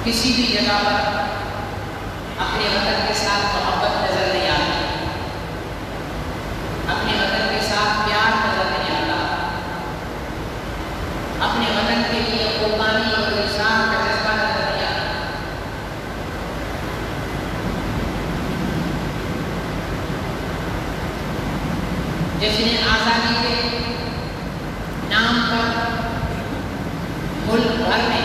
کسی بھی جگہ پر اپنے وطن کے ساتھ محبت نظر نہیں آتی، اپنے وطن کے ساتھ پیار نظر نہیں آتا، اپنے وطن کے لیے قربانی اور انصاف کا جذبہ نظر نہیں آتا۔ جس نے آزادی کے نام پر ملک بھر میں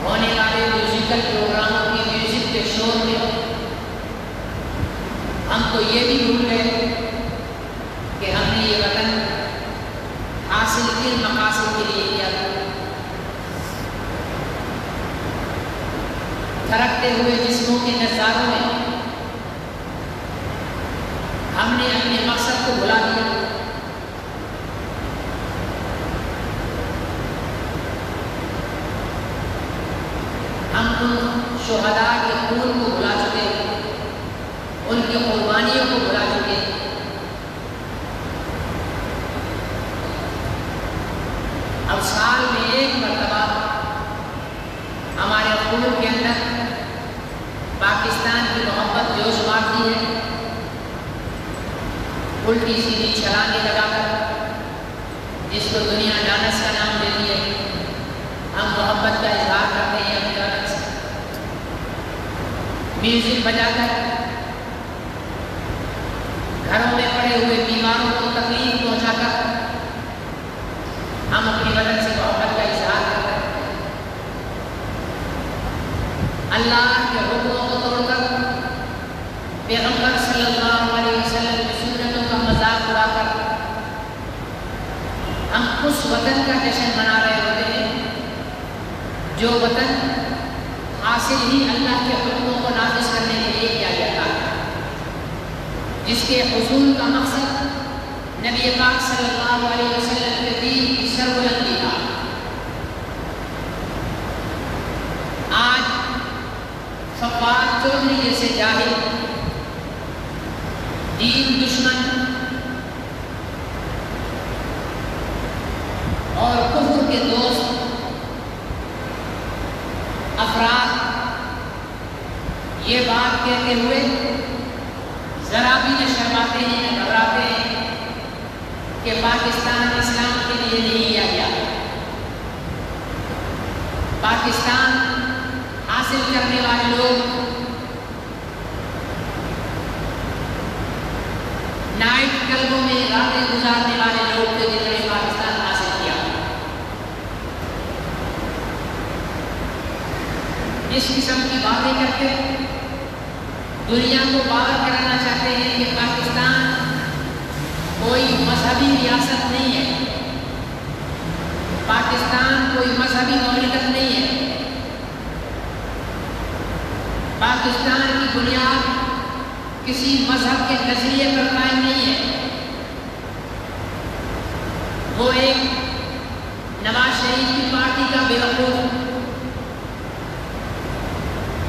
ہونے والے میوزیکل پروگراموں کی میوزک کے شور میں ہم تو یہ بھی بھول گئے کہ ہم نے یہ وطن حاصل کن مقاصد کے لیے کیا تھا۔ تھرکتے ہوئے جسموں کے نظاروں میں ہم نے اپنے مقصد کو بھلا دیا۔ ہم ان شہداء کے خون کو بھلا چکے، ان کی قربانیوں کو بھلا چکے۔ اب سال میں ایک مرتبہ ہمارے خون کے اندر پاکستان کی محبت جوش مارتی ہے، الٹی سیدھی چھلانگیں لگا کر، جس کو دنیا ڈانس کا نام دیتی ہے، ہم محبت کا اظہار کرتے ہیں اپنے وطن سے۔ میوزک بجا کر گھروں میں پڑے ہوئے بیماروں کو تکلیف پہنچا کر ہم اپنے وطن سے محبت کا اظہار کرتے ہیں۔ اللہ کے حکموں کو توڑ کر، پیغمبر صلی اللہ علیہ وسلم کی سنتوں کا مذاق اڑا کر ہم اس وطن کا جشن منا رہے ہوتے ہیں جو وطن حاصل ہی اللہ کے حکموں کو نافذ کرنے کے لیے کیا جاتا ہے، جس کے حصول کا مقصد نبی پاک صلی اللہ علیہ وسلم کے دین کی سربلندی تھا۔ آج فواد چودھری جیسے جاہل، دین دشمن اور کفر کے دوست افراد یہ بات کہتے ہوئے ذرا بھی نہ شرماتے ہیں نہ گھبراتے ہیں کہ پاکستان اسلام کے لیے نہیں کیا گیا۔ پاکستان حاصل کرنے والے لوگ نائٹ کلبوں میں راتیں گزارنے والے لوگ تھے جنہوں نے پاکستان حاصل کیا۔ اس قسم کی باتیں کرتے دنیا کو باور کرانا چاہتے ہیں کہ پاکستان کوئی مذہبی ریاست نہیں ہے، پاکستان کوئی مذہبی مملکت نہیں ہے، پاکستان کی بنیاد کسی مذہب کے نظریے پر قائم نہیں ہے۔ وہ ایک نواز شریف کی پارٹی کا بیوقوف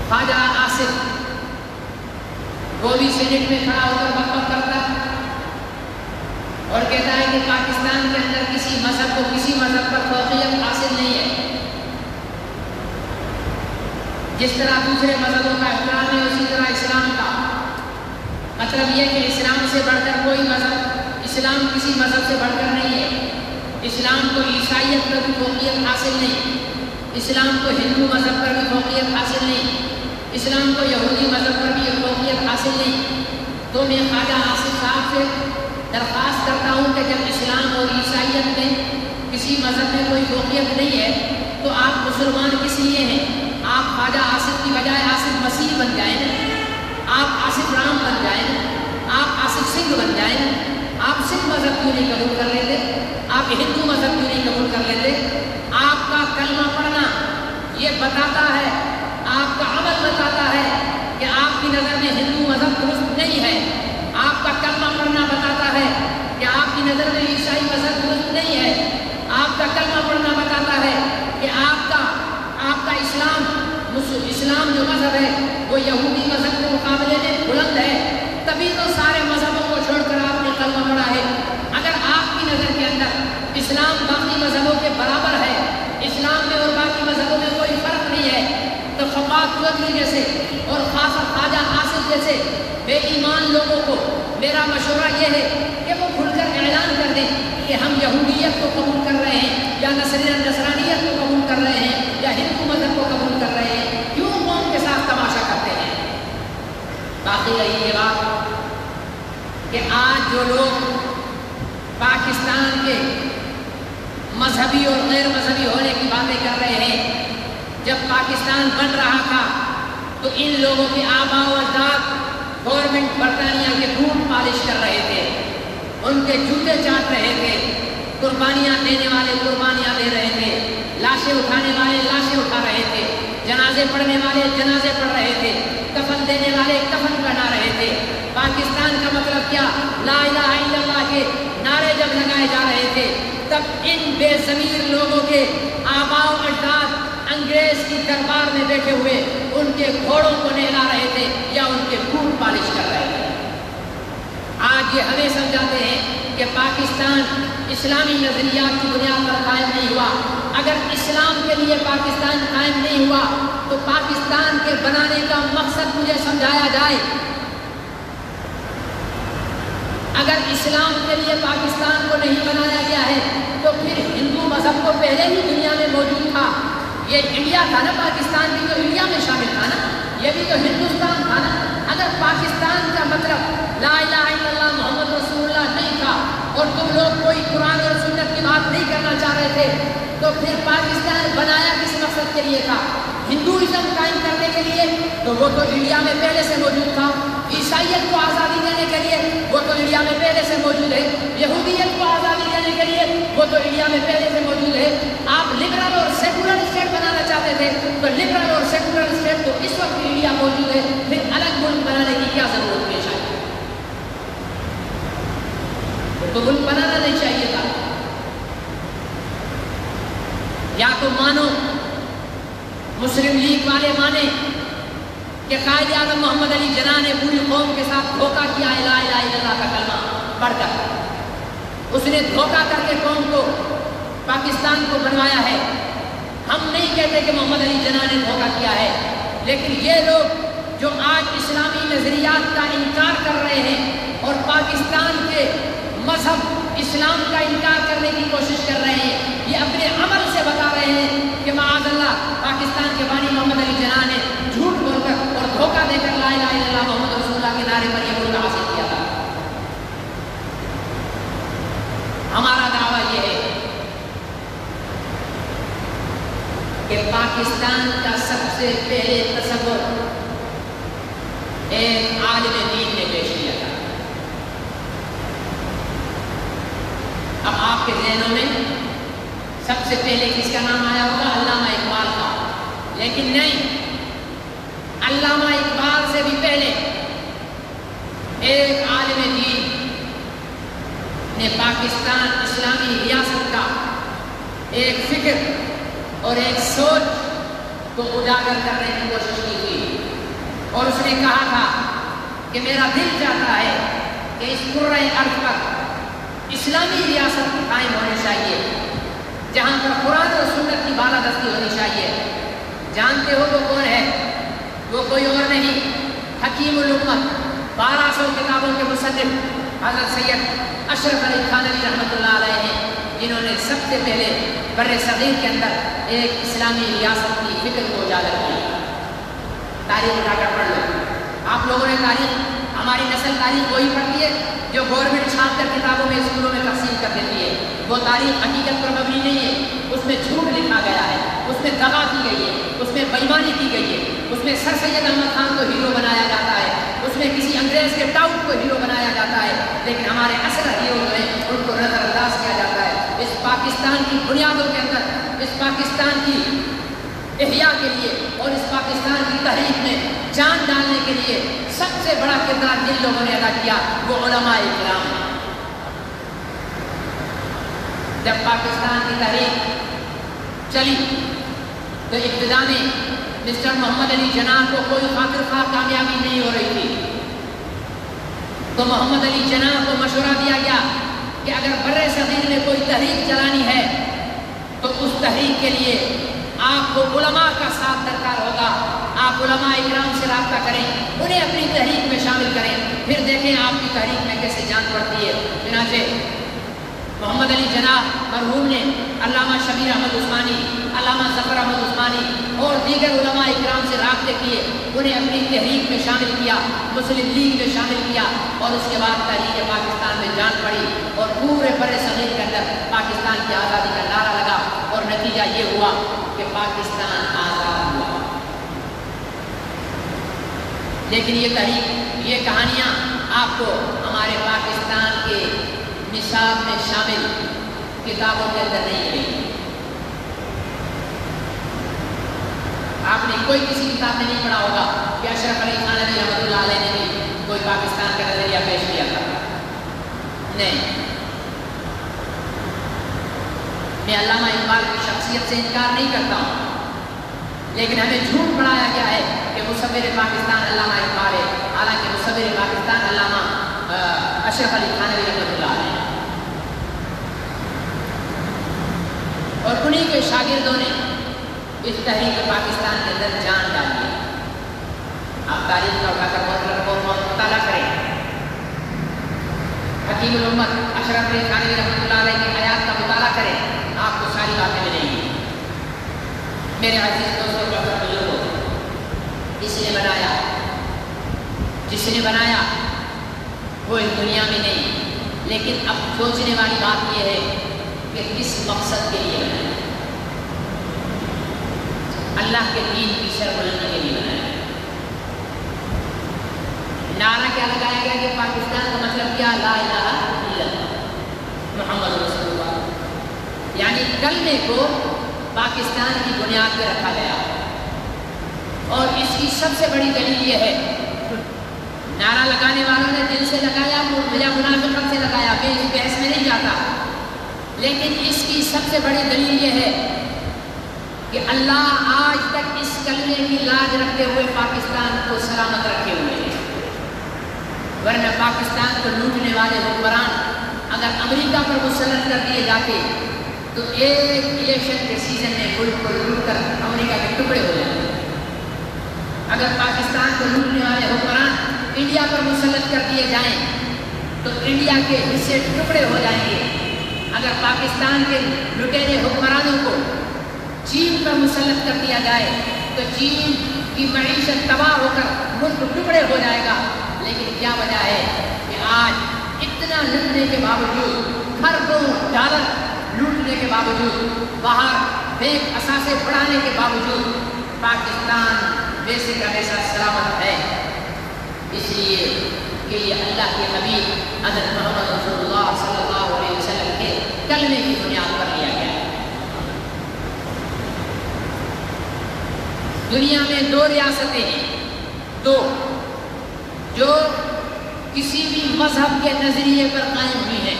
خواجہ آصف، وہ بھی سینٹ میں کھڑا ہو کر بک بک کرتا اور کہتا ہے کہ پاکستان کے اندر کسی مذہب کو کسی مذہب پر فوقیت حاصل نہیں ہے۔ جس طرح دوسرے مذہبوں کا احترام ہے اسی طرح اسلام کا، مطلب یہ کہ اسلام سے بڑھ کر کوئی مذہب، اسلام کسی مذہب سے بڑھ کر نہیں ہے۔ اسلام کو عیسائیت پر بھی فوقیت حاصل نہیں، اسلام کو ہندو مذہب پر بھی فوقیت حاصل نہیں، اسلام کو یہودی مذہب پر بھی فوقیت حاصل نہیں۔ تو میں خواجہ آصف صاحب سے درخواست کرتا ہوں کہ جب اسلام اور عیسائیت میں کسی مذہب میں کوئی فوقیت نہیں ہے تو آپ مسلمان کس لیے ہیں؟ آپ خواجہ آصف کی بجائے آصف مسیح بن جائیں، آپ آصف رام بن جائیں، آپ آصف سنگھ بن جائیں۔ آپ سکھ مذہب کیوں نہیں قبول کر لیتے؟ آپ ہندو مذہب کیوں نہیں قبول کر لیتے؟ آپ کا کلمہ پڑھنا یہ بتاتا ہے، آپ کا عمل بتاتا ہے کہ آپ کی نظر میں ہندو مذہب درست نہیں ہے۔ آپ کا کلمہ پڑھنا بتاتا ہے کہ آپ کی نظر میں عیسائی مذہب درست نہیں ہے۔ آپ کا کلمہ پڑھنا بتاتا ہے کہ آپ کا اسلام جو مذہب ہے وہ یہودی مذہب کے مقابلے میں بلند ہے۔ تبھی تو سارے مذہبوں کو چھوڑ کر آپ نے کلمہ پڑھا ہے۔ اگر آپ کی نظر کے اندر اسلام باقی مذہبوں کے برابر ہے، اسلام میں اور باقی مذہبوں میں کوئی فرق نہیں میرا مشورہ یہ ہے کہ وہ کھل کر اعلان کر دیں کہ ہم یہودیت کو قبول کر رہے ہیں یا نصرانیت کو قبول کر رہے ہیں یا ہندو مذہب کو قبول کر رہے ہیں، کیوں قوم کے ساتھ تماشا کرتے ہیں؟ باقی رہی یہ بات کہ آج جو لوگ پاکستان کے مذہبی اور غیر مذہبی ہونے کی باتیں کر رہے ہیں، جب پاکستان بن رہا تھا تو ان لوگوں کے آباء و اجداد گورنمنٹ برطانیہ کے بوٹ پالش کر رہے تھے، ان کے جوتے چاٹ رہے تھے، قربانیاں دینے والے قربانیاں دے رہے تھے، لاشیں اٹھانے والے لاشیں اٹھا رہے تھے، جنازے پڑھنے والے جنازے پڑھ رہے تھے، کفن دینے والے کفن پہنا رہے تھے۔ پاکستان کا مطلب کیا؟ لا الہ الا اللہ کے نعرے جب لگائے جا رہے تھے تب ان بے ضمیر لوگوں کے آباء و اجداد انگریز کی دربار میں بیٹھے ہوئے ان کے گھوڑوں کو نہلا رہے تھے یا ان کے بوٹ پالش کر رہے تھے۔ آج یہ ہمیں سمجھاتے ہیں کہ پاکستان اسلامی نظریات کی بنیاد پر قائم نہیں ہوا۔ اگر اسلام کے لیے پاکستان قائم نہیں ہوا تو پاکستان کے بنانے کا مقصد مجھے سمجھایا جائے۔ اگر اسلام کے لیے پاکستان کو نہیں بنایا گیا ہے تو پھر ہندو مذہب کو پہلے ہی دنیا میں موجود تھا۔ یہ انڈیا تھا نا، پاکستان بھی تو انڈیا میں شامل تھا نا، یہ بھی تو ہندوستان تھا نا۔ اگر پاکستان کا مطلب لا الہ الا اللہ محمد رسول اللہ نہیں تھا اور تم لوگ کوئی قرآن اور سنت کی بات نہیں کرنا چاہ رہے تھے تو پھر پاکستان بنایا کس مقصد کے لیے تھا؟ ہندوازم قائم کرنے کے لیے؟ تو وہ تو انڈیا میں پہلے سے موجود تھا۔ عیسائیت کو آزادی دینے کے لیے؟ وہ تو انڈیا میں پہلے سے موجود ہے۔ یہودیت کو آزادی دینے کے لیے؟ وہ تو انڈیا میں پہلے سے موجود ہے۔ آپ لبرل اور سیکولر اسٹیٹ بنانا چاہتے تھے تو لبرل اور سیکولر اسٹیٹ تو اس وقت انڈیا موجود ہے، پھر الگ ملک بنانے کی کیا ضرورت پیش آئی؟ تو ملک بنانا نہیں چاہیے تھا۔ یا تو مانو مسلم لیگ والے مانے کہ قائد اعظم محمد علی جناح نے پوری قوم کے ساتھ دھوکہ کیا لا الہ الا اللہ کا کلمہ پڑھ کر، اس نے دھوکہ کر کے قوم کو پاکستان کو بنوایا ہے۔ ہم نہیں کہتے کہ محمد علی جناح نے دھوکہ کیا ہے، لیکن یہ لوگ جو آج اسلامی نظریات کا انکار کر رہے ہیں اور پاکستان کے مذہب اسلام کا انکار کرنے کی کوشش کر رہے ہیں، یہ اپنے عمل سے بتا رہے ہیں کہ معاذ اللہ پاکستان کے بانی محمد علی جناح نے جھوٹ بول کر اور دھوکہ دے کر لا الہ الا اللہ محمد رسول اللہ کے نعرے پر یہ ملک حاصل کیا تھا۔ ہمارا دعویٰ یہ ہے کہ پاکستان کا سب سے پہلے تصور ایک عالم دین نے پیش کیا تھا۔ اب آپ کے ذہنوں میں سب سے پہلے کس کا نام آیا ہوگا؟ علامہ اقبال کا، لیکن نہیں، علامہ اقبال سے بھی پہلے ایک عالم دین نے پاکستان اسلامی ریاست کا ایک فکر اور ایک سوچ کو اجاگر کرنے کی کوشش کی تھی، اور اس نے کہا تھا کہ میرا دل چاہتا ہے کہ اس کرۂ ارض پر اسلامی ریاست قائم ہونی چاہیے جہاں پر قرآن اور سنت کی بالادستی ہونی چاہیے۔ جانتے ہو وہ کون ہے؟ وہ کوئی اور نہیں، حکیم الامت، 1200 کتابوں کے مصنف حضرت سید اشرف علی تھانوی رحمۃ اللہ علیہ ہیں، جنہوں نے سب سے پہلے بر صغیر کے اندر ایک اسلامی ریاست کی فکر کو اجاگر کیا۔ تاریخ اٹھا کر پڑھ لو، آپ لوگوں نے تاریخ، ہماری نسل تاریخ وہی پڑھتی ہے جو گورنمنٹ چھاپ کر کتابوں میں اسکولوں میں تقسیم کر دیتی ہے۔ وہ تاریخ حقیقت پر مبنی نہیں ہے، اس میں جھوٹ لکھا گیا ہے، اس میں دغا کی گئی ہے، اس میں بےایمانی کی گئی ہے، اس میں سر سید احمد خان کو ہیرو بنایا جاتا ہے، اس میں کسی انگریز کے ٹاؤٹ کو ہیرو بنایا جاتا ہے، لیکن ہمارے اصل ہیرو جو ہیں ان کو نظر انداز کیا جاتا ہے۔ اس پاکستان کی بنیادوں کے اندر، اس پاکستان کی احیاء کے لیے اور اس پاکستان کی تحریک میں جان ڈالنے کے لیے سب سے بڑا کردار جن لوگوں نے ادا کیا وہ علماء کرام ہیں۔ جب پاکستان کی تحریک چلی تو ابتدا میں مسٹر محمد علی جناح کو کوئی خاطر خواہ کامیابی نہیں ہو رہی تھی، تو محمد علی جناح کو مشورہ دیا گیا کہ اگر بر صغیر میں کوئی تحریک چلانی ہے تو اس تحریک کے لیے آپ کو علماء کا ساتھ درکار ہوگا، آپ علماء اکرام سے رابطہ کریں، انہیں اپنی تحریک میں شامل کریں، پھر دیکھیں آپ کی تحریک میں کیسے جان پڑتی ہے۔ چنانچہ محمد علی جناح مرحوم نے علامہ شبیر احمد عثمانی، علامہ ظفر احمد عثمانی اور دیگر علماء اکرام سے رابطے کیے، انہیں اپنی تحریک میں شامل کیا، مسلم لیگ میں شامل کیا، اور اس کے بعد تحریک پاکستان میں جان پڑی اور پورے بر صغیر کے اندر پاکستان کی آزادی کا نعرہ لگا، اور نتیجہ یہ ہوا کہ پاکستان آزاد ہوا۔ لیکن یہ تحریک، یہ کہانیاں آپ کو ہمارے پاکستان کے نصاب میں شامل کتابوں کے اندر نہیں ملیں۔ آپ نے کوئی کسی کتاب میں نہیں پڑھا ہوگا کہ اشرف علی تھانوی رحمۃ اللہ علیہ نے بھی کوئی پاکستان کا نظریہ پیش کیا تھا، نہیں۔ میں علامہ اقبال کی شخصیت سے انکار نہیں کرتا ہوں، لیکن ہمیں جھوٹ پڑھایا گیا ہے کہ مصور پاکستان علامہ اقبال ہے، حالانکہ مصور پاکستان علامہ اشرف علی تھانوی رحمۃ اللہ علیہ، اور انہی کے شاگردوں نے اس تحریک پاکستان کے اندر جان ڈالی ہے۔ آپ تاریخ کا اٹھا کر مطالعہ کریں، حکیم الامت اشرف علی تھانوی رحمۃ اللہ علیہ کی حیات کا مطالعہ کریں، آپ کو ساری باتیں ملیں گی۔ میرے عزیز دوستوں، بزرگوں، جس نے بنایا وہ اس دنیا میں نہیں، لیکن اب سوچنے والی بات یہ ہے کہ کس مقصد کے لیے بنایا؟ اللہ کے دین کی شرح بلندی کے لیے بنایا۔ نعرہ کیا لگایا گیا کہ پاکستان کا مطلب کیا؟ لا الہ الا اللہ محمد رسول اللہ، یعنی کلمے کو پاکستان کی بنیاد پہ رکھا گیا، اور اس کی سب سے بڑی دلیل یہ ہے، نعرہ لگانے والوں نے دل سے لگایا یا منافقت سے لگایا، میں اس بحث میں نہیں جاتا، لیکن اس کی سب سے بڑی دلیل یہ ہے کہ اللہ آج تک اس کلمے کی لاج رکھتے ہوئے پاکستان کو سلامت رکھے ہوئے ہیں، ورنہ پاکستان کو لوٹنے والے حکمران اگر امریکہ پر مسلط کر دیے جاتے تو ایک الیکشن کے سیزن میں ملک کو لوٹ کر امریکہ کے ٹکڑے ہو جاتے۔ اگر پاکستان کو لوٹنے والے حکمران انڈیا پر مسلط کر دیے جائیں تو انڈیا کے حصے ٹکڑے ہو جائیں گے۔ اگر پاکستان کے لٹیرے حکمرانوں کو چین پر مسلط کر دیا جائے تو چین کی معیشت تباہ ہو کر ملک ٹکڑے ہو جائے گا۔ لیکن کیا وجہ ہے کہ آج اتنا لوٹنے کے باوجود، اربوں ڈالر لوٹنے کے باوجود، باہر بیک اثاثے بڑھانے کے باوجود پاکستان ویسے کا ویسا سلامت ہے، اس لیے کہ یہ اللہ کے حبیب حضرت محمد رسول اللہ صلی اللہ علیہ وسلم کے کلمے کی بنیاد پر لیا گیا ہے۔ دنیا میں دو ریاستیں ہیں، دو، جو کسی بھی مذہب کے نظریے پر قائم ہوئی ہیں۔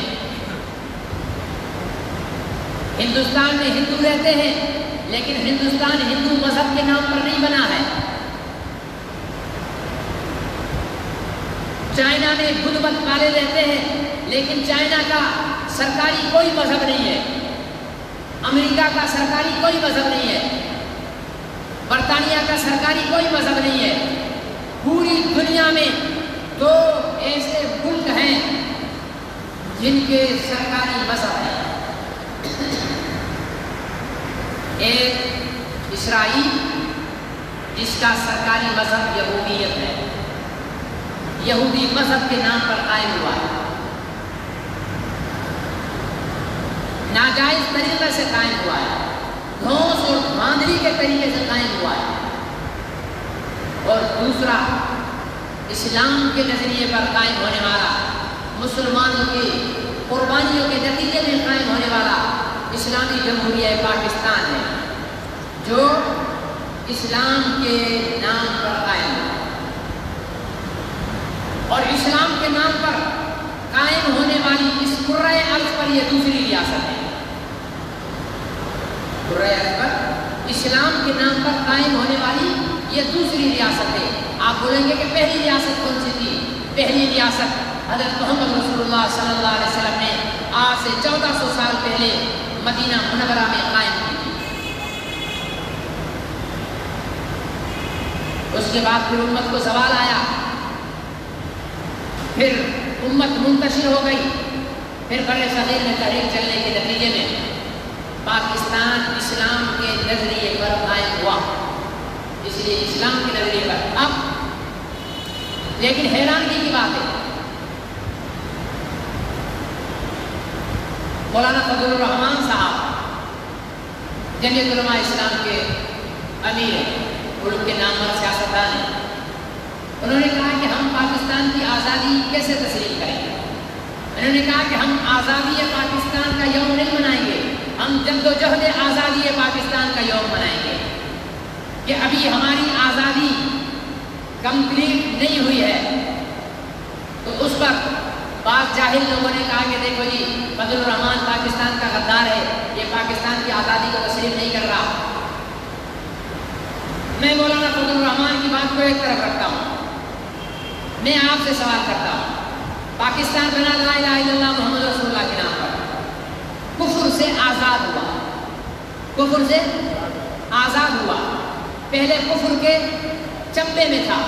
ہندوستان میں ہندو رہتے ہیں، لیکن ہندوستان ہندو مذہب کے نام پر نہیں بنا ہے۔ چائنا میں بدھ مت والے رہتے ہیں، لیکن چائنا کا سرکاری کوئی مذہب نہیں ہے۔ امریکہ کا سرکاری کوئی مذہب نہیں ہے۔ برطانیہ کا سرکاری کوئی مذہب نہیں ہے۔ پوری دنیا میں دو ایسے ملک ہیں جن کے سرکاری مذہب ہیں، ایک اسرائیل جس کا سرکاری مذہب یہودیت ہے، یہودی مذہب کے نام پر قائم ہوا ہے، ناجائز طریقے سے قائم ہوا ہے، دھوس اور دھاندلی کے طریقے سے قائم ہوا ہے۔ اور دوسرا اسلام کے نظریے پر قائم ہونے والا، مسلمانوں کی قربانیوں کے نتیجے میں قائم ہونے والا اسلامی جمہوریہ پاکستان ہے، جو اسلام کے نام پر قائم ہے۔ اور اسلام کے نام پر قائم ہونے والی اس قرۂ ارض پر یہ دوسری ریاست ہے۔ قرۂ ارض پر اسلام کے نام پر قائم ہونے والی یہ دوسری ریاست ہے۔ آپ بولیں گے کہ پہلی ریاست کون سی تھی؟ پہلی ریاست حضرت محمد رسول اللہ صلی اللہ علیہ وسلم نے آج سے 1400 سال پہلے مدینہ منورہ میں قائم کی تھی۔ اس کے بعد پھر امت کو زوال آیا، پھر امت منتشر ہو گئی، پھر بڑے صغیر میں تحریک چلنے کے نتیجے میں پاکستان اسلام کے نظریے پر قائم ہوا، اس لیے اسلام کے نظریے پر۔ اب لیکن حیرانگی کی بات ہے، مولانا فضل الرحمان صاحب جمعیت علماء اسلام کے امیر ہیں، ملک کے نامور سیاستدان ہیں، انہوں نے کہا کہ ہم پاکستان کی آزادی کیسے تسلیم کریں گے؟ انہوں نے کہا کہ ہم آزادی پاکستان کا یوم نہیں منائیں گے، ہم جدوجہد آزادی پاکستان کا یوم منائیں گے، کہ ابھی ہماری آزادی کمپلیٹ نہیں ہوئی ہے۔ تو اس پر بعض جاہل لوگوں نے کہا کہ دیکھو جی فضل الرحمان پاکستان کا غدار ہے، یہ پاکستان کی آزادی کو تسلیم نہیں کر رہا۔ میں مولانا فضل الرحمان کی بات کو ایک طرف رکھتا ہوں، میں آپ سے سوال کرتا ہوں، پاکستان بنا لا الہ الا اللہ محمد رسول اللہ کے نام پر، کفر سے آزاد ہوا، کفر سے آزاد ہوا، پہلے کفر کے چمبے میں تھا،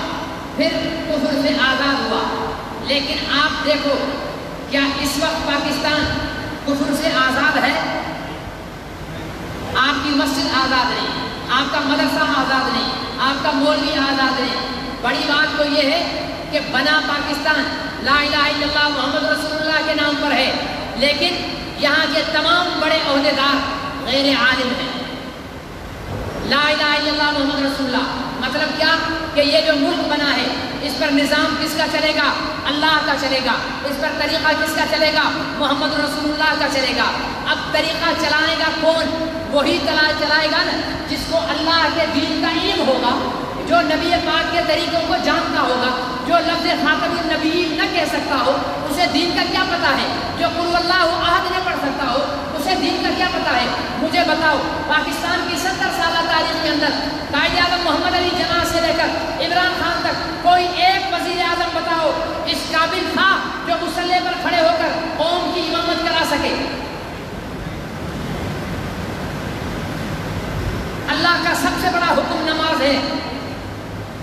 پھر کفر سے آزاد ہوا، لیکن آپ دیکھو کیا اس وقت پاکستان کفر سے آزاد ہے؟ آپ کی مسجد آزاد نہیں، آپ کا مدرسہ آزاد نہیں، آپ کا مولوی آزاد نہیں۔ بڑی بات تو یہ ہے کہ بنا پاکستان لا الہ الا اللہ محمد رسول اللہ کے نام پر ہے، لیکن یہاں کے تمام بڑے عہدیدار غیر عالم ہیں۔ لا الہ الا اللہ محمد رسول اللہ مطلب کیا کہ یہ جو ملک بنا ہے اس پر نظام کس کا چلے گا؟ اللہ کا چلے گا۔ اس پر طریقہ کس کا چلے گا؟ محمد رسول اللہ کا چلے گا۔ اب طریقہ چلانے گا کون؟ وہی چلائے گا نا جس کو اللہ کے دین کا علم ہوگا، جو نبی پاک کے طریقوں کو جانتا ہوگا، جو لفظ خاتم النبیین نہ کہہ سکتا ہو اسے دین کا کیا پتہ ہے، جو قل اللہ احد نہ پڑھ سکتا ہو اسے دین کا کیا پتہ ہے؟ مجھے بتاؤ پاکستان کی 70 سالہ تاریخ کے اندر قائد اعظم محمد علی جناح سے لے کر عمران خان تک کوئی ایک وزیر اعظم بتاؤ اس قابل تھا جو مصلی پر کھڑے ہو کر قوم کی امامت کرا سکے؟ اللہ کا سب سے بڑا حکم نماز ہے،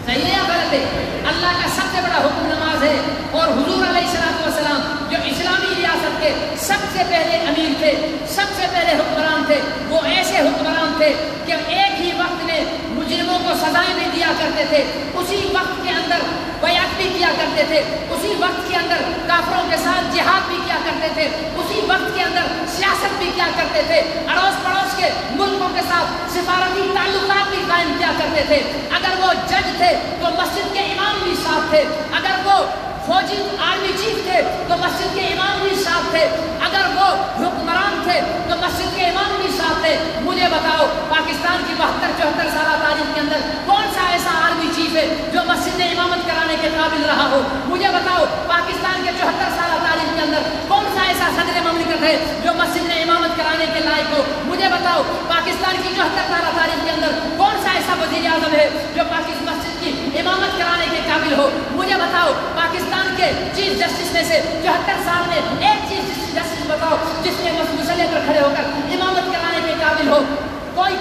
صحیح ہے یا غلط ہے؟ اللہ کا سب سے بڑا حکم نماز ہے، اور حضور علیہ السلام جو اسلامی ریاست کے سب سے پہلے امیر تھے، سب سے پہلے حکمران تھے، وہ ایسے حکمران تھے کہ ایک ہی وقت میں مجرموں کو سزائیں بھی دیا کرتے تھے، اسی وقت کے اندر بیعت بھی کیا کرتے تھے، اسی وقت کے اندر کافروں کے ساتھ جہاد بھی کیا کرتے تھے، اسی وقت کے اندر سیاست بھی کیا کرتے تھے، اڑوس پڑوس کے ملکوں کے ساتھ سفارتی تعلقات بھی قائم کیا کرتے تھے۔ اگر وہ جج تھے تو مسجد کے امام بھی ساتھ تھے، اگر وہ فوجی آرمی چیف تھے تو مسجد کے امام بھی ساتھ تھے، اگر وہ حکمران تھے تو مسجد کے امام بھی ساتھ تھے۔ مجھے بتاؤ پاکستان کی 72-74 سالہ تاریخ کے اندر کون سا ایسا آرمی چیف ہے جو مسجد میں امامت کرانے کے قابل رہا ہو؟ مجھے بتاؤ پاکستان کے 74 سالہ تاریخ کے اندر کون سا ایسا صدر مملکت ہے جو مسجد میں امامت کرانے کے لائق ہو؟ مجھے بتاؤ پاکستان کی 74 سالہ تاریخ کے اندر کون سا ایسا وزیر اعظم ہے جو پاکستان مسجد کی امامت کرانے کے قابل ہو؟ مجھے بتاؤ پاکستان کے چیف جسٹس میں سے 74 سال میں ایک چیف جسٹس بتاؤ جس نے مصلی پر کھڑے ہو کر امامت کرانے کے قابل ہو؟ کوئی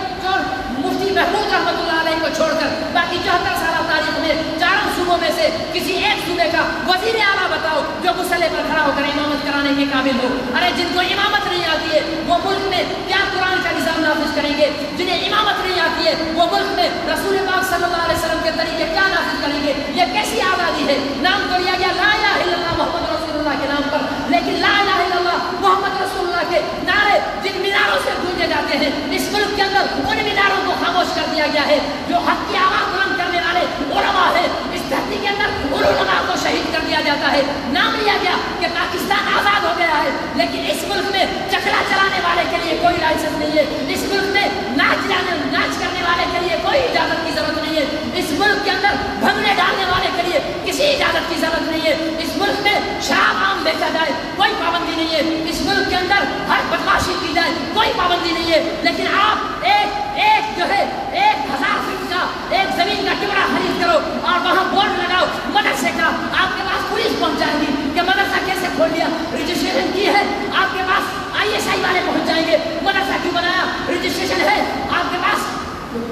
مفتی محمود رحمۃ اللہ علیہ کو چھوڑ کر باقی 74 سالہ تاریخ میں چاروں صوبوں میں سے کسی ایک صوبے کا وزیر اعلیٰ بتاؤ جو مصلی پر کھڑا ہو کر امامت کرانے کے قابل ہو؟ ارے جن کو امامت نہیں آتی ہے وہ ملک میں کیا قرآن کا نظام نافذ کریں گے؟ جنہیں امامت نہیں آتی ہے وہ ملک میں رسول پاک صلی اللہ علیہ وسلم کے طریقے کیا نافذ کریں گے؟ یہ کیسی آزادی ہے؟ نام تو لیا گیا لا الہ الا اللہ محمد رسول اللہ کے نام پر، لیکن لا الہ الا اللہ محمد رسول اللہ کے نعرے جن میناروں سے گونجے جاتے ہیں اس ملک کے اندر ان میناروں کو خاموش کر دیا گیا ہے۔ جو حق کی آواز بلند کرنے والے علماء ہیں اس دھرتی کے اندر ان علماء کو شہید کر دیا جاتا ہے۔ نام لیا گیا کہ پاکستان آزاد ہو گیا ہے، لیکن اس ملک میں چکلا چلانے والے کے لیے کوئی لائسنس نہیں ہے، اس ملک میں ناچ کرنے والے کے لیے کوئی اجازت کی ضرورت نہیں ہے، اس ملک کے اندر بھنگڑے ڈالنے والے کے لیے کسی اجازت کی ضرورت نہیں ہے، اس ملک میں شراب عام بیچا جائے کوئی پابندی نہیں ہے، اس ملک کے اندر ہر بدماشی کی جائے کوئی پابندی نہیں ہے، لیکن آپ ایک جو ہے 1000 فٹ کا ایک زمین کا ٹکڑا خرید کرو اور وہاں بورڈ لگاؤ مدرسے کا، آپ کے پاس پولیس پہنچ جائے گی کہ مدرسہ کیسے کھول لیا، رجسٹریشن کی ہے، آپ کے پاس ISI والے پہنچ جائیں گے، مدرسہ کیوں بنایا، رجسٹریشن ہے، آپ کے پاس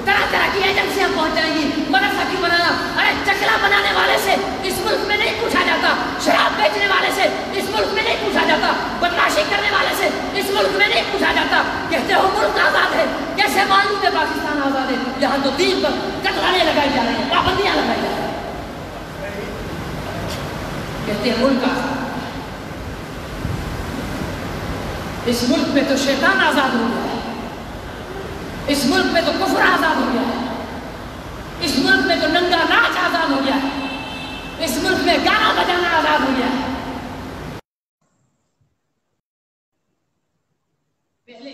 طرح طرح کی ایجنسیاں پہنچ جائیں گی، مدرسہ کیوں بنایا، یہاں تو دین پر کترانے لگائی جا رہے ہیں، پابندیاں لگائی جا رہی ہیں. کہتے ہیں ملک آزاد. اس ملک میں تو شیطان آزاد ہو گیا ہے، اس ملک میں تو کفر آزاد ہو گیا ہے، اس ملک میں تو ننگا ناچ آزاد ہو گیا ہے، اس ملک میں گانا بجانا آزاد ہو گیا ہے. پہلے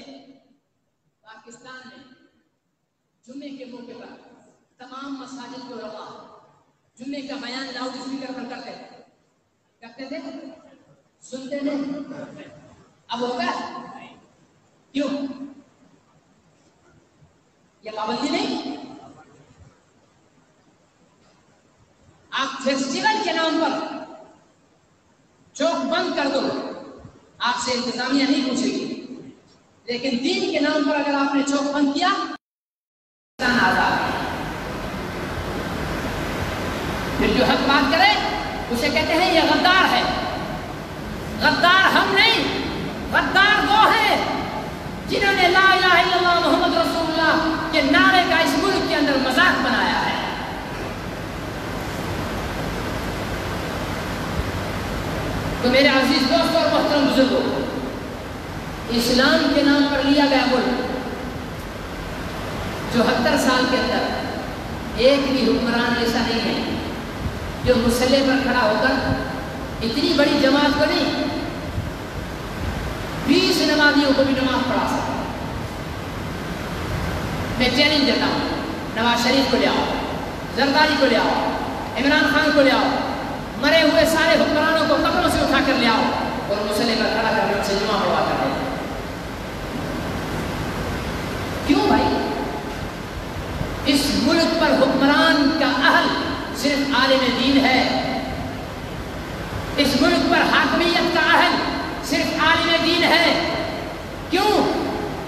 پاکستان میں جمعے کے موقع پر تمام مساجد کو روا جمعے کا بیان لاؤڈ اسپیکر پر کرتے تھے، سنتے تھے. اب ہوگا کیوں؟ یہ پابندی نہیں. آپ فیسٹیول کے نام پر چوک بند کر دو، آپ سے انتظامیہ نہیں پوچھے گی، لیکن دین کے نام پر اگر آپ نے چوک بند کیا آزاد ہے. پھر جو حق بات کرے اسے کہتے ہیں یہ غدار ہے. غدار ہم نہیں، غدار وہ ہیں جنہوں نے لا الہ الا اللہ محمد رسول اللہ کے نعرے کا اس ملک کے اندر مذاق بنایا ہے. تو میرے عزیز دوست اور محترم بزرگوں، اسلام کے نام پر لیا گیا ملک 74 سال کے اندر ایک بھی حکمران ایسا نہیں ہے جو مسلح پر کھڑا ہو کر اتنی بڑی جماعت کو نہیں 20 نمازیوں کو بھی نماز پڑھا سکتا. میں چیلنج دیتا ہوں، نواز شریف کو لے آؤ، زرداری کو لے آؤ، عمران خان کو لے آؤ، مرے ہوئے سارے حکمرانوں کو قبروں سے اٹھا کر لے آؤ اور مسلح پر کھڑا کر کے ان سے جمعہ پڑھوا کر دے. کیوں بھائی؟ اس ملک پر حکمران کا اہل صرف عالم دین ہے. اس ملک پر حاکمیت کا اہل صرف عالم دین ہے. کیوں؟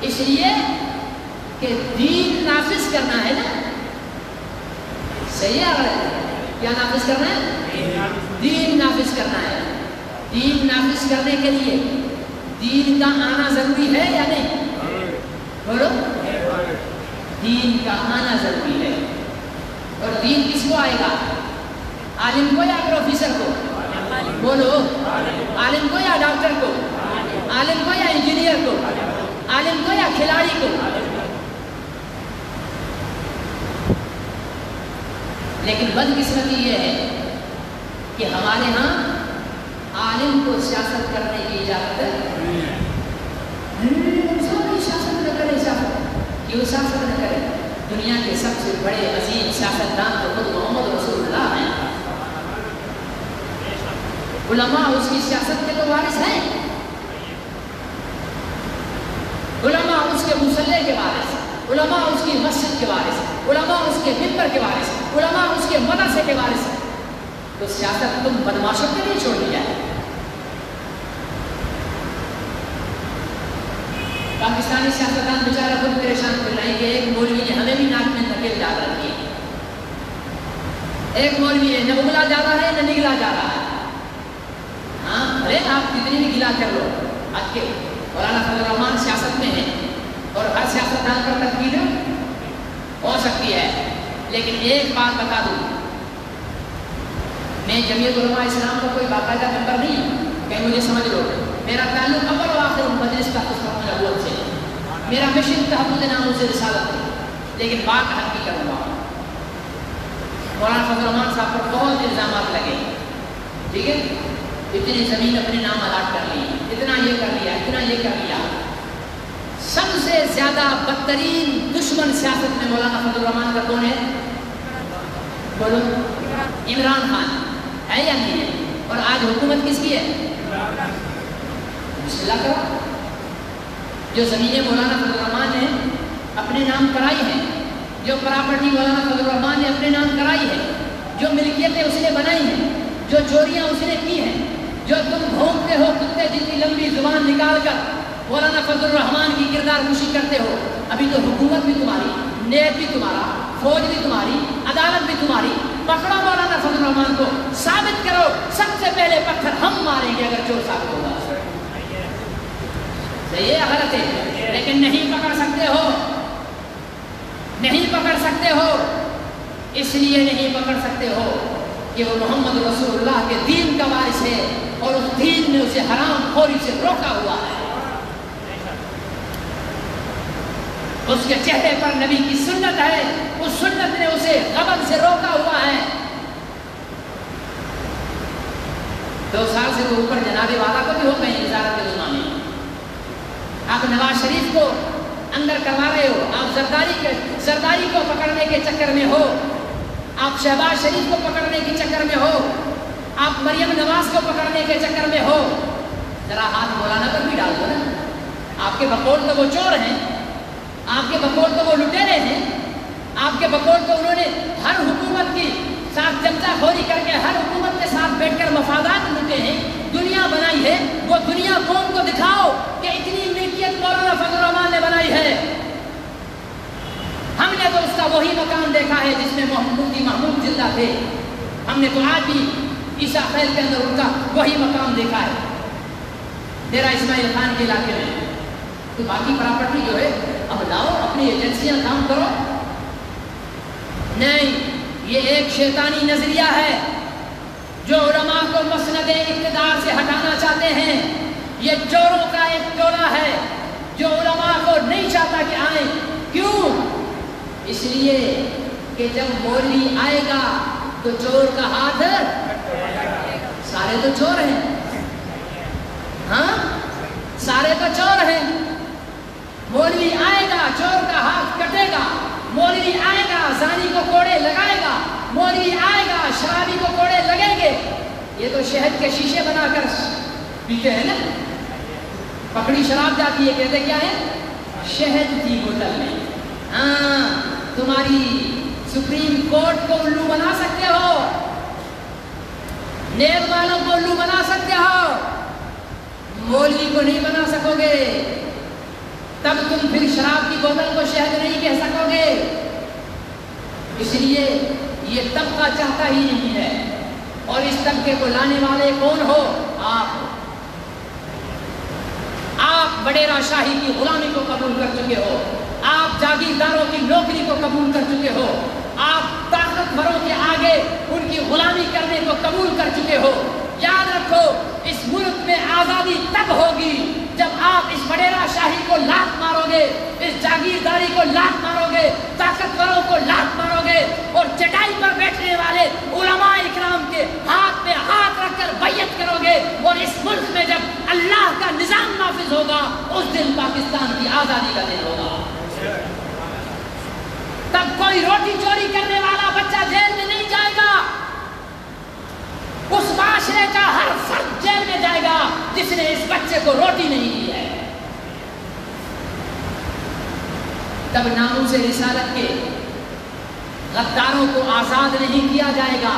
اس لیے کہ دین نافذ کرنا ہے نا. صحیح ہے؟ کیا نافذ کرنا ہے؟ دین نافذ کرنا ہے. دین نافذ کرنے کے لیے دین کا آنا ضروری ہے یا نہیں؟ بولو. دین کا آنا ضروری ہے. اور دین کس کو آئے گا؟ عالم کو یا پروفیسر کو؟ بولو. عالم کو یا ڈاکٹر کو؟ عالم کو یا انجینئر کو؟ عالم کو یا کھلاڑی کو؟ لیکن بدقسمتی یہ ہے کہ ہمارے ہاں عالم کو سیاست کرنے کی اجازت نہیں ہے. سیاست نہ کرے. سیاست کیوں سیاست نہ کرے؟ دنیا کے سب سے بڑے عظیم سیاستدان تو خود محمد رسول اللہ ہیں. علماء اس کی سیاست کے تو وارث ہیں. علماء اس کے مصلی کے وارث، علماء اس کی مسجد کے وارث، علماء اس کے ممبر کے وارث، علماء اس کے مدرسے کے وارث. تو سیاست تم بدماشوں کے لیے چھوڑ دیا ہے. پاکستانی سیاستدان بیچارہ خود پریشان کر رہے ہیں کہ ایک مولوی نے ہمیں بھی ناک میں نکیل ڈال رکھی ہے. ایک مولوی ہے نہ اگلا جا رہا ہے نہ نگلا جا رہا ہے. ہاں ارے آپ کتنی بھی گلا کر لو. آج کے مولانا فضل الرحمان سیاست میں ہے اور ہر سیاستدان پر تنقید ہو سکتی ہے. لیکن ایک بات بتا دوں، میں جمعیت علماء اسلام کا کوئی باقاعدہ ممبر نہیں ہوں کہ مجھے سمجھ لو. میرا تعلق اول و آخر مجلس کا نبوت سے. میرا مشن تحفظ ناموس رسالت ہے. لیکن بات حق کی کروں گا. مولانا فضل الرحمان صاحب پر بہت الزامات لگے. ٹھیک ہے، اتنی زمین اپنے نام الاٹ کر لی، اتنا یہ کر لیا، اتنا یہ کر لیا. سب سے زیادہ بدترین دشمن سیاست میں مولانا فضل الرحمان کا کون ہے؟ بولو. عمران خان ہے یا نہیں ہے؟ اور آج حکومت کس کی ہے؟ بسم اللہ کرو. جو زمینیں مولانا فضل الرحمان نے اپنے نام کرائی ہیں، جو پراپرٹی مولانا فضل الرحمان نے اپنے نام کرائی ہے، جو ملکیتیں اس نے بنائی ہیں، جو چوریاں اس نے کی ہیں، جو تم گھومتے ہو کتے جتنی لمبی زبان نکال کر مولانا فضل الرحمان کی کردار کشی کرتے ہو. ابھی تو حکومت بھی تمہاری، نیب بھی تمہارا، فوج بھی تمہاری، عدالت بھی تمہاری. پکڑو مولانا فضل الرحمان کو، ثابت کرو. سب سے پہلے پتھر ہم ماریں گے اگر چور ثابت ہوگا. صحیح ہے غلط ہے؟ لیکن نہیں پکڑ سکتے ہو. نہیں پکڑ سکتے ہو، اس لیے نہیں پکڑ سکتے ہو کہ وہ محمد رسول اللہ کے دین کا وارث ہے اور اس دین نے اسے حرام خوری سے روکا ہوا ہے۔ اس کے چہرے پر نبی کی سنت ہے، اس سنت نے اسے غضب سے روکا ہوا ہے۔ 2 سال سے تو اوپر جناب والا کو بھی ہو گئے وزارت علماء میں، آپ نواز شریف کو اندر کروا رہے ہو، آپ زرداری کو پکڑنے کے چکر میں ہو، آپ شہباز شریف کو پکڑنے کے چکر میں ہو، آپ مریم نواز کو پکڑنے کے چکر میں ہو، ذرا ہاتھ مولانا پر بھی ڈال دو نا۔ آپ کے بقول تو وہ چور ہیں، آپ کے بقول تو وہ لٹیرے ہیں، آپ کے بقول تو انہوں نے ہر حکومت کی ساتھ چمچہ خوری کر کے ہر حکومت کے ساتھ بیٹھ کر مفادات لوٹے ہیں، دنیا بنائی ہے، وہ دنیا قوم کو دکھاؤ کہ اتنی ملکیت مولانا فضل الرحمان نے بنائی ہے۔ ہم نے تو اس کا وہی مقام دیکھا ہے جس میں مفتی محمود زندہ تھے، ہم نے تو آج بھی عیسیٰ خیل کے اندر ان کا وہی مقام دیکھا ہے ڈیرہ اسماعیل خان کے علاقے میں۔ تو باقی پراپرٹی جو ہے اب لاؤ، اپنی ایجنسیاں کام کرو۔ نہیں، یہ ایک شیطانی نظریہ ہے جو علماء کو مسند اقتدار سے ہٹانا چاہتے ہیں۔ یہ چوروں کا ایک ٹولہ ہے جو علماء کو نہیں چاہتا کہ آئیں۔ کیوں؟ اس لیے کہ جب مولوی آئے گا تو چور کا ہاتھ، سارے تو چور ہیں، ہاں سارے تو چور ہیں۔ مولوی آئے گا چور کا ہاتھ کٹے گا، مولوی آئے گا زانی کو کوڑے لگائے گا، مولوی آئے گا شرابی کو کوڑے لگیں گے۔ یہ تو شہد کے شیشے بنا کر پیتے ہیں نا، پکڑی شراب جاتی ہے، کہتے کیا ہے؟ شہد کی بوتل میں۔ ہاں، تمہاری سپریم کورٹ کو الو بنا سکتے ہو، نیب والوں کو الو بنا سکتے ہو، مولوی کو نہیں بنا سکو گے۔ تب تم پھر شراب کی بوتل کو شہد نہیں کہہ سکو گے۔ اس لیے یہ طبقہ چاہتا ہی نہیں ہے، اور اس طبقے کو لانے والے کون ہو؟ آپ وڈیرا شاہی کی غلامی کو قبول کر چکے ہو، آپ جاگیرداروں کی نوکری کو قبول کر چکے ہو، آپ طاقتوروں کے آگے ان کی غلامی کرنے کو قبول کر چکے ہو۔ یاد رکھو، اس ملک میں آزادی تب ہوگی جب آپ اس وڈیرا شاہی کو لات مارو گے، اس جاگیرداری کو لات مارو گے، طاقتوروں کو لات مارو گے، اور چٹائی پر بیٹھنے والے علماء اکرام کے ہاتھ پہ ہاتھ رکھ کر بیعت کرو گے، اور اس ملک میں جب اللہ کا نظام نافذ ہوگا اس دن پاکستان کی آزادی کا دن ہوگا۔ تب کوئی روٹی چوری کرنے والا بچہ جیل میں نہیں جائے گا، اس معاشرے کا ہر فرد جیل میں جائے گا جس نے اس بچے کو روٹی نہیں دی ہے۔ تب ناموس رسالت کے غداروں کو آزاد نہیں کیا جائے گا،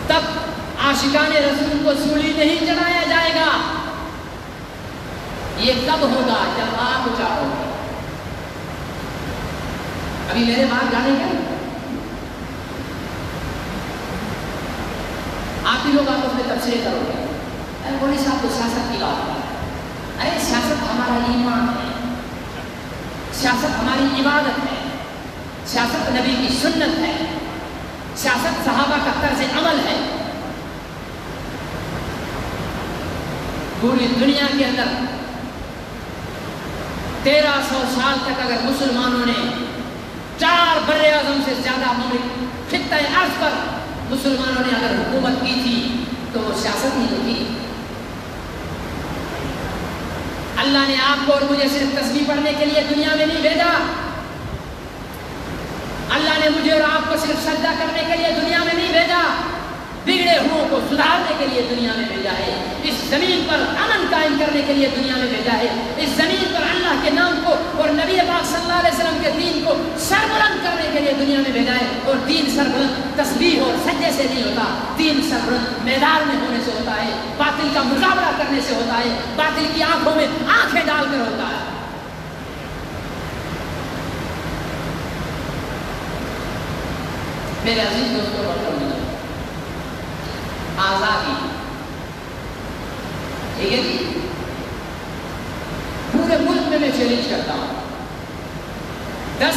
تب عاشقان رسول کو سولی نہیں چڑھایا جائے گا۔ یہ کب ہوگا؟ جب آپ چاہو گے۔ ابھی میرے بات جانے گا، آپ ہی لوگ آپس میں تبصرے کرو گے، ارے مولوی صاحب تو سیاست کی بات ہے۔ ارے سیاست ہمارا ایمان ہے، سیاست ہماری عبادت ہے، سیاست نبی کی سنت ہے، سیاست صحابہ کا طرز عمل ہے۔ پوری دنیا کے اندر 1300 سال تک اگر مسلمانوں نے 4 بر اعظم سے زیادہ ممالک خطہ ارض پر مسلمانوں نے اگر حکومت کی تھی تو وہ سیاست ہی ہوتی۔ اللہ نے آپ کو اور مجھے صرف تسبیح پڑھنے کے لیے دنیا میں نہیں بھیجا، اللہ نے مجھے اور آپ کو صرف سجدہ کرنے کے لیے دنیا میں نہیں بھیجا، بگڑے ہوں کو سدھارنے کے لیے دنیا میں بھیجا ہے، اس زمین پر امن قائم کرنے کے لیے دنیا میں بھیجا ہے، اس زمین پر اللہ کے نام کو اور نبی پاک صلی اللہ علیہ وسلم کے دین کو سربلند کرنے کے لیے دنیا میں بھیجا ہے۔ اور دین سربلند تسبیح اور سجدے سے نہیں ہوتا، دین سربلند میدان میں ہونے سے ہوتا ہے، باطل کا مقابلہ کرنے سے ہوتا ہے، باطل کی آنکھوں میں آنکھیں ڈال کر ہوتا ہے۔ میرے عزیز دوستوں، آزادی، ٹھیک ہے جی، پورے ملک میں چیلنج کرتا ہوں،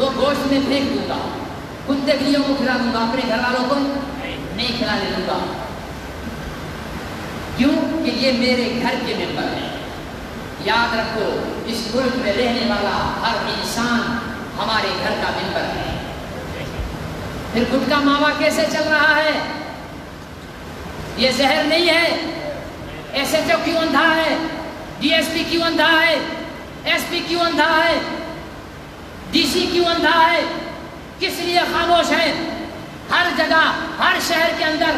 وہ گوشت میں پھینک دوں گا، کتے بلیوں کو کھلا دوں گا، اپنے گھر والوں کو نہیں کھلانے دوں گا. کیوں کہ یہ میرے گھر کے ممبر ہیں. یاد رکھو اس ملک میں رہنے والا ہر انسان ہمارے گھر کا ممبر ہے. پھر گٹکا ماوا کیسے چل رہا ہے؟ یہ زہر نہیں ہے. ایس ایچ او کیوں اندھا ہے؟ ڈی ایس پی کیوں اندھا ہے؟ ایس پی کیوں اندھا ہے؟ ڈی سی کیوں اندھا ہے؟ کس لیے خاموش ہے؟ ہر جگہ ہر شہر کے اندر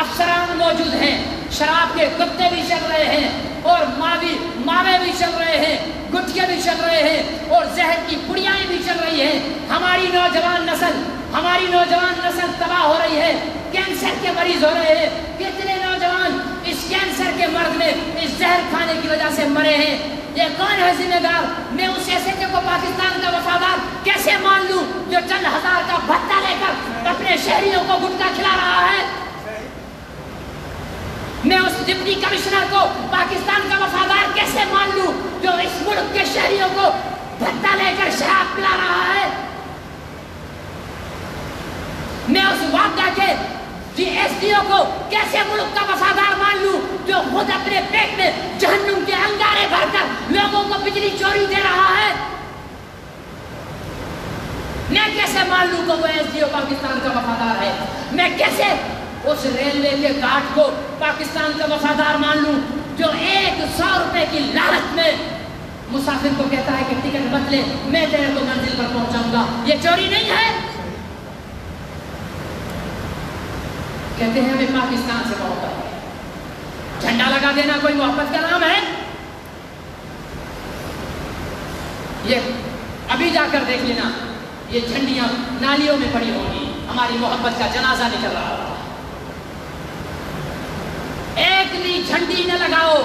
افسران موجود ہیں، شراب کے کتے بھی چل رہے ہیں اور ماوے بھی چل رہے ہیں، گٹکے بھی چل رہے ہیں اور زہر کی پڑیاں بھی چل رہی ہیں. ہماری نوجوان نسل تباہ ہو رہی ہے. کینسر کے مریض ہو رہے ہیں. کتنے نوجوان اس کینسر کے مرض میں اس زہر کھانے کی وجہ سے مرے ہیں. یہ کون ہے ذمہ دار؟ میں اس ایسے کو پاکستان کا وفادار کیسے مان لوں جو چند ہزار کا بھتہ لے کر اپنے شہریوں کو گٹکا کھلا رہا ہے؟ میں اس ڈپٹی کمشنر کو پاکستان کا وفادار کیسے مان لوں جو اس ملک کے شہریوں کو بھتہ لے کر شراب پلا رہا ہے؟ میں اس واقعہ کے ایس ڈی او کو کیسے ملک کا وفادار مان لوں جو خود اپنے پیٹ میں جہنم کے انگارے بھر کر لوگوں کو بجلی چوری دے رہا ہے؟ میں کیسے مان لوں کہ وہ ایس ڈی او پاکستان کا وفادار ہے؟ میں کیسے اس ریلوے کے گارڈ کو پاکستان کا وفادار مان لوں جو 100 روپے کی لالچ میں مسافر کو کہتا ہے کہ ٹکٹ مت لے، میں تیرے کو منزل پر پہنچاؤں گا؟ یہ چوری نہیں ہے؟ کہتے ہیں ہمیں پاکستان سے محبت ہے. جھنڈا لگا دینا کوئی محبت کا نام ہے؟ یہ ابھی جا کر دیکھ لینا، یہ جھنڈیاں نالیوں میں پڑی ہوں گی، ہماری محبت کا جنازہ نکل رہا ہوگا. ایک بھی جھنڈی نہ لگاؤ،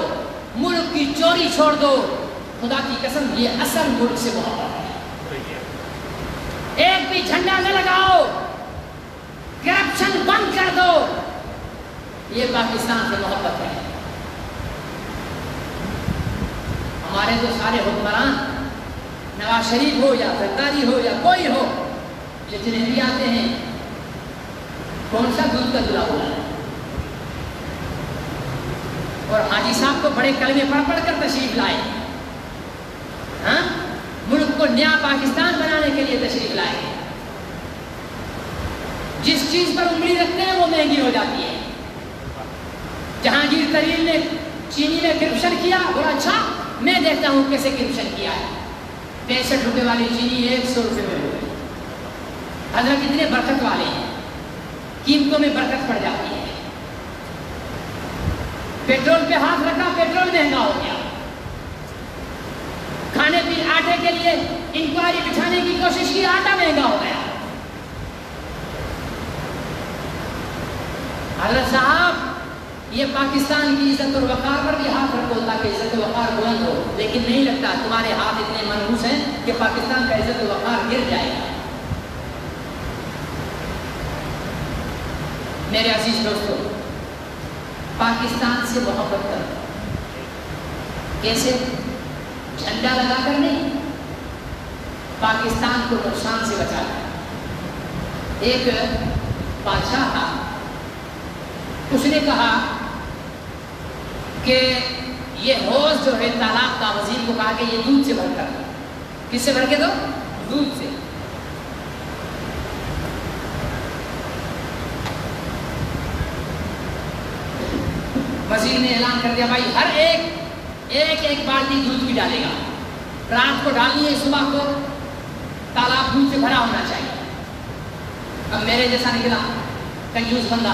ملک کی چوری چھوڑ دو. خدا کی قسم یہ اصل ملک سے محبت ہے. ایک بھی جھنڈا نہ لگاؤ، کرپشن بند کر دو، یہ پاکستان سے محبت ہے. ہمارے تو سارے حکمران، نواز شریف ہو یا زرداری ہو یا کوئی ہو، جتنے بھی آتے ہیں کون سا دودھ کا دھلا ہوا ہے. اور حاجی صاحب کو بڑے کلمے پڑھ پڑھ کر تشریف لائے، ہاں ملک کو نیا پاکستان بنانے کے لیے تشریف لائے. جس چیز پر انگلی رکھتے ہیں وہ مہنگی ہو جاتی ہے. جہانگیر ترین نے چینی میں کرپشن کیا، بولا اچھا میں دیکھتا ہوں کیسے کرپشن کیا ہے. 65 روپے والی چینی 100 روپے میں ہو گئی. حضرت اتنے برکت والے ہیں، قیمتوں میں برکت پڑ جاتی ہے. پیٹرول پہ ہاتھ رکھا، پیٹرول مہنگا ہو گیا. کھانے پینے آٹے کے لیے انکوائری بچھانے کی کوشش کی، آٹا مہنگا ہو گیا. حضرت صاحب یہ پاکستان کی عزت اور وقار پر بھی ہاتھ رکھو تاکہ عزت و وقار بلند ہو، لیکن نہیں لگتا تمہارے ہاتھ اتنے منحوس ہیں کہ پاکستان کا عزت و وقار گر جائے گا. میرے عزیز دوستو، پاکستان سے محبت کرو. کیسے؟ جھنڈا لگا کر نہیں، پاکستان کو نقصان سے بچا کر. ایک بادشاہ تھا، اس نے کہا کہ یہ حوض جو ہے تالاب کا، وزیر کو کہا کہ یہ دودھ سے بھر کر. کس سے بھر کے دو؟ دودھ سے. وزیر نے اعلان کر دیا بھائی ہر ایک بالٹی دودھ کی ڈالے گا. رات کو ڈالنی ہے، صبح کو تالاب دودھ سے بھرا ہونا چاہیے. اب میرے جیسا نکلا کنجوس بندہ،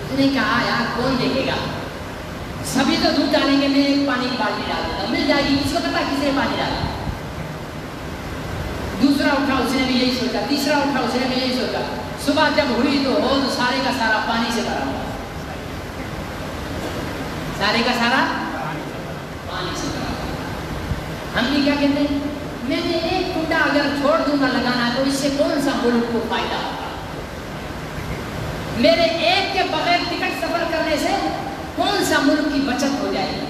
اس نے کہا یار کون دیکھے گا، سبھی تو دودھ ڈالیں گے، میں ایک پانی کی بالٹی ڈال دیتا ہوں، مل جائے گی، اس کو پتا کس نے پانی ڈالا. دوسرا اٹھا، اس نے بھی یہی سوچا. تیسرا اٹھا، اس نے بھی یہی سوچا. صبح جب ہوئی تو حوض سارے کا سارا پانی سے بھرا ہوا، سارے کا سارا پانی سے بھرا ہوا. ہم نے کیا کہتے ہیں، میں نے ایک کنڈا اگر چھوڑ دوں گا لگانا تو اس سے کون سا ملک کو فائدہ ہوگا؟ میرے ایک کے بغیر ٹکٹ سفر کرنے سے کون سا ملک کی بچت ہو جائے گی؟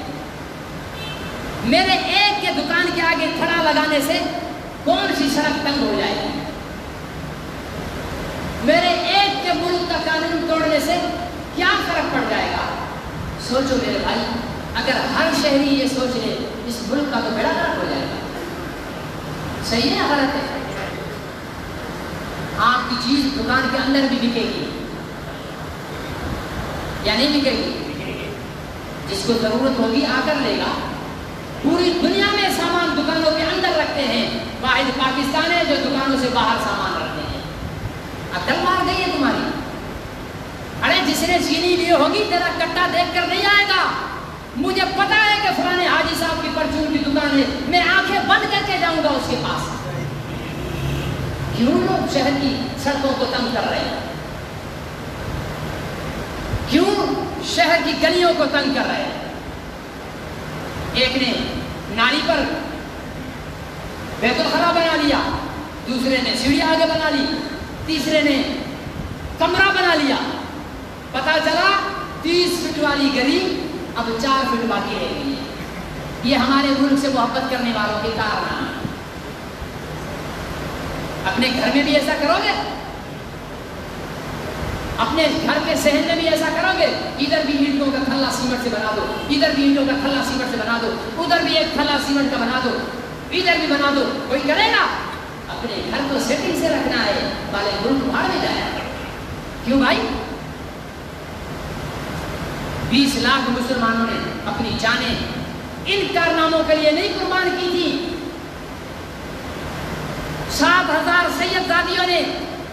میرے ایک کے دکان کے آگے کھڑا لگانے سے کون سی سڑک تنگ ہو جائے گی؟ میرے ایک کے ملک کا قانون توڑنے سے کیا فرق پڑ جائے گا؟ سوچو میرے بھائی، اگر ہر شہری یہ سوچ لے اس ملک کا تو بیڑا غرق ہو جائے گا۔ صحیح ہے یا غلط ہے؟ آپ کی چیز دکان کے اندر بھی بکے گی یا نہیں بکے گی؟ جس کو ضرورت ہوگی آ کر لے گا۔ پوری دنیا میں سامان دکانوں کے اندر رکھتے ہیں، واحد پاکستان ہے جو دکانوں سے باہر سامان رکھتے ہیں۔ عقل مار گئی ہے تمہاری؟ ارے جس نے چینی لی ہوگی تیرا کٹا دیکھ کر نہیں آئے گا، مجھے پتا ہے کہ فلانے حاجی صاحب کی پرچون کی دکان ہے، میں آنکھیں بند کر کے جاؤں گا اس کے پاس۔ کیوں لوگ شہر کی سڑکوں کو تنگ کر رہے ہیں؟ کیوں شہر کی گلیوں کو تنگ کر رہے ہیں؟ ایک نے نالی پر بیت الخلا بنا لیا، دوسرے نے سیڑھی آگے بنا لی، تیسرے نے کمرہ بنا لیا۔ پتا چلا 30 فٹ والی گلی اب 4 فٹ باقی رہ گئی ہے۔ یہ ہمارے ملک سے محبت کرنے والوں کے کارنامے ہیں۔ اپنے گھر میں بھی ایسا کرو گے؟ اپنے گھر کے صحن میں بھی ایسا کرو گے؟ ادھر بھی اینٹوں کا تھلا سیمنٹ سے بنا دو، ادھر بھی اینٹوں کا تھلا سیمنٹ سے بنا دو، ادھر بھی ایک تھلا سیمنٹ کا بنا دو، ادھر بھی بنا دو، کوئی کرے گا؟ اپنے گھر کو سیٹنگ سے رکھنا ہے، والے ملک بھاڑ میں جائے۔ کیوں بھائی؟ 20 لاکھ مسلمانوں نے اپنی جانیں ان کارناموں کے لیے نہیں قربان کی تھی۔ 7000 سیدزادیوں نے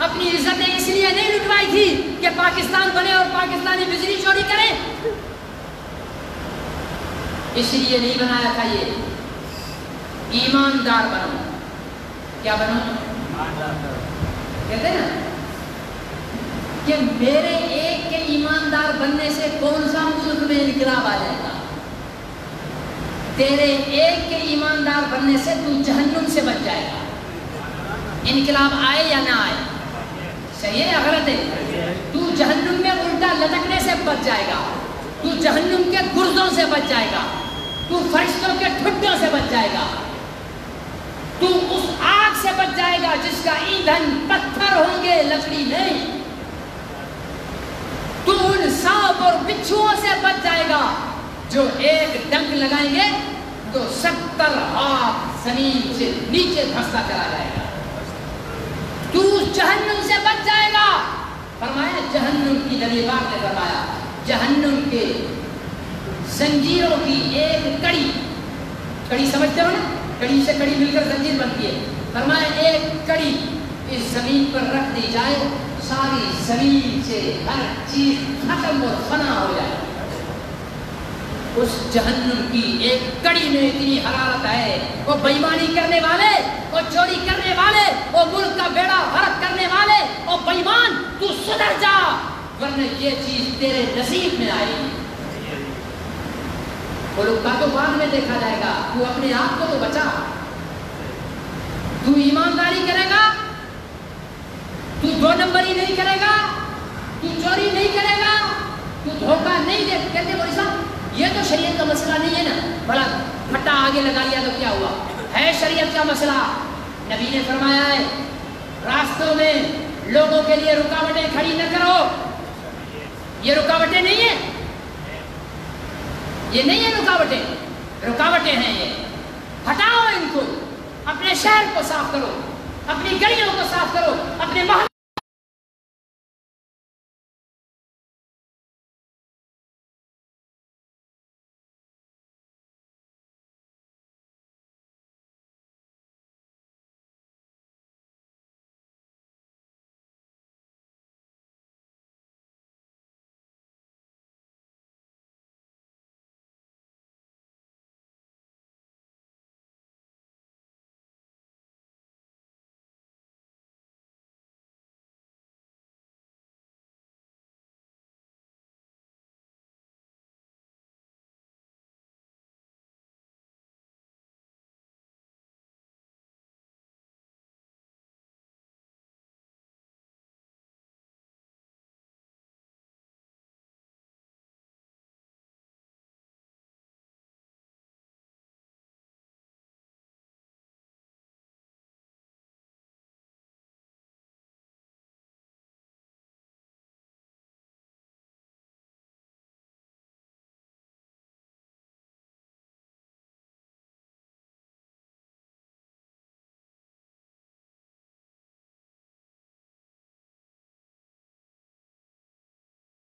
اپنی عزتیں اس لیے نہیں لٹوائی تھی کہ پاکستان بنے اور پاکستانی بجلی چوری کریں۔ اس لیے نہیں بنایا تھا یہ ایماندار بنو۔ کیا بنو؟ کہتے ہیں نا کہ میرے ایک کے ایماندار بننے سے کون سا ملک میں انقلاب آ جائے گا؟ تیرے ایک کے ایماندار بننے سے تو جہنم سے بچ جائے گا۔ انقلاب آئے یا نہ آئے، صحیح ہے یا غلط ہے؟ تو جہنم میں الٹا لٹکنے سے بچ جائے گا، تو جہنم کے گردوں سے بچ جائے گا، تو فرشتوں کے ٹھڈوں سے بچ جائے گا، تو اس آگ سے بچ جائے گا جس کا ایندھن پتھر ہوں گے، لکڑی نہیں۔ تو ان سانپ اور بچھوؤں سے بچ جائے گا جو ایک ڈنک لگائیں گے تو 70 ہاتھ زمین سے نیچے دھستا چلا جائے گا۔ تو جہنم سے بچ جائے گا۔ فرمایا جہنم کی نبی پاک نے فرمایا جہنم کے زنجیروں کی ایک کڑی، کڑی سمجھتے ہو نا، کڑی سے کڑی مل کر زنجیر بنتی ہے۔ فرمایا ایک کڑی اس زمین پر رکھ دی جائے، ساری زمین سے ہر چیز ختم اور فنا ہو جائے۔ اس جہنم کی ایک کڑی میں اتنی حرارت ہے، وہ بےایمانی کرنے والے، وہ چوری کرنے والے، وہ ملک کا بیڑا غرق کرنے والے، وہ بےایمان تو سدھر جا ورنہ یہ چیز تیرے نصیب میں آئے گی۔ ملک کا تو بعد میں دیکھا جائے گا، تو اپنے آپ کو تو بچا۔ تو ایمانداری کرے گا، تو 2 نمبری نہیں کرے گا، تو چوری نہیں کرے گا، تو دھوکہ نہیں دے۔ کہتے ہیں مولوی صاحب یہ تو شریعت کا مسئلہ نہیں ہے نا، بڑا پھٹا آگے لگا لیا تو کیا ہوا؟ ہے شریعت کا مسئلہ۔ نبی نے فرمایا ہے راستوں میں لوگوں کے لیے رکاوٹیں کھڑی نہ کرو۔ یہ رکاوٹیں نہیں ہیں، یہ نہیں ہے رکاوٹیں، رکاوٹیں ہیں یہ۔ ہٹاؤ ان کو، اپنے شہر کو صاف کرو، اپنی گلیوں کو صاف کرو، اپنے